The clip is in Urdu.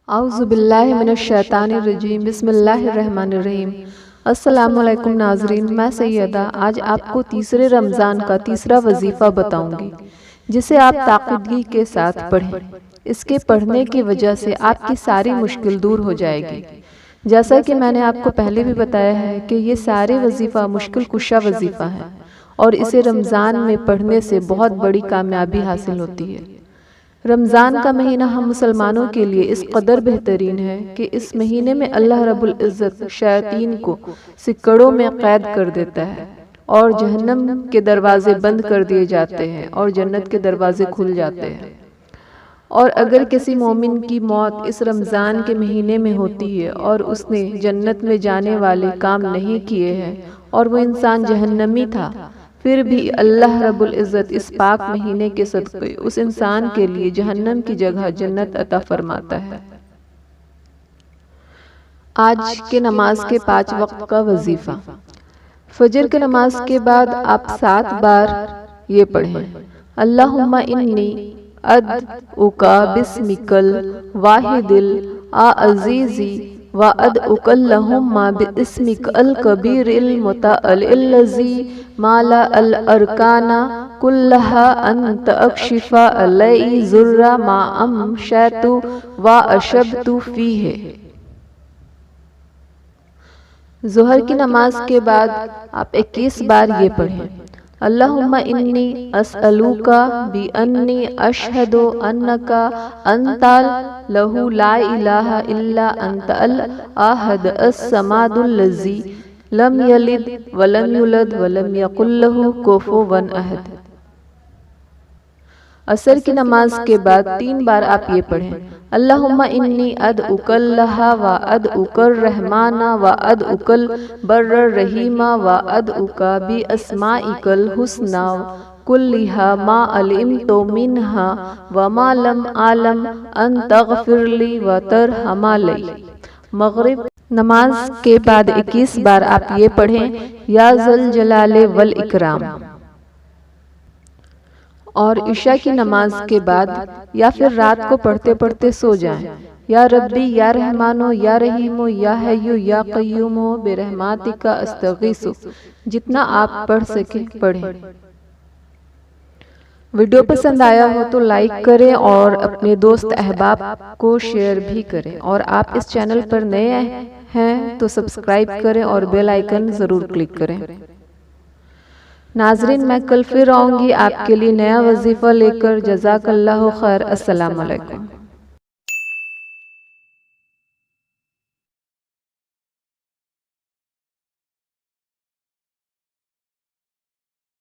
اعوذ باللہ من الشیطان الرجیم بسم اللہ الرحمن الرحیم۔ السلام علیکم ناظرین، میں سیدہ آج آپ کو تیسرے رمضان کا تیسرا وظیفہ بتاؤں گی جسے آپ تاقیدگی کے ساتھ پڑھیں۔ اس کے پڑھنے کی وجہ سے آپ کی ساری مشکل دور ہو جائے گی۔ جیسا کہ میں نے آپ کو پہلے بھی بتایا ہے کہ یہ سارے وظیفہ مشکل کشا وظیفہ ہے اور اسے رمضان میں پڑھنے سے بہت بڑی کامیابی حاصل ہوتی ہے۔ رمضان کا مہینہ ہم مسلمانوں کے لیے اس قدر بہترین ہے کہ اس مہینے میں اللہ رب العزت شیاطین کو سکڑوں میں قید کر دیتا ہے اور جہنم کے دروازے بند کر دیے جاتے ہیں اور جنت کے دروازے کھل جاتے ہیں۔ اور اگر کسی مومن کی موت اس رمضان کے مہینے میں ہوتی ہے اور اس نے جنت میں جانے والے کام نہیں کیے ہیں اور وہ انسان جہنمی تھا، پھر بھی اللہ رب العزت اس پاک مہینے کے صدقے اس انسان کے لیے جہنم کی جگہ جنت عطا فرماتا ہے۔ آج کے نماز کے 5 وقت کا وظیفہ۔ فجر کے نماز کے بعد آپ 7 بار یہ پڑھیں: اللہم انی ادعوک باسمک الواحد العزیز وادعوک اللہم باسمک الکبیر المتعال الذی مالا الارکان کلہا ان تکشف علی ضر ما امشیت واشبت فیہ۔ ظہر کی نماز کے بعد آپ 21 بار یہ پڑھیں: اللہم انی اسألوک بانی اشہد انک انت الہ لا الہ الا انت الاحد الصمد الذی لم یلد ولم یولد ولم یکن لہ کفوا احد۔ عصر کی نماز کے بعد 3 بار آپ یہ پڑھیں: اللہم انی ادعوک اللہ وادعوک الرحمن وادعوک البر الرحیم وادعوک باسمائک الحسنی کلہا ما علمت منہا وما لم اعلم ان تغفر لی وترحم علی۔ مغرب نماز کے بعد 21 بار آپ یہ پڑھیں: یا ذوالجلال والاکرام۔ اور عشاء کی نماز کے بعد یا پھر رات کو پڑھتے پڑھتے سو جائیں: یا ربی یا رحمانو یا رحیمو یا حیو یا قیومو برحمتک استغیثو۔ جتنا آپ پڑھ سکیں پڑھیں۔ ویڈیو پسند آیا ہو تو لائک کریں اور اپنے دوست احباب کو شیئر بھی کریں، اور آپ اس چینل پر نئے ہیں تو سبسکرائب کریں اور بیل آئیکن ضرور کلک کریں۔ ناظرین، میں کل پھر آؤں گی آپ کے لیے نیا وظیفہ لے کر۔ جزاک اللہ خیر۔ السلام علیکم۔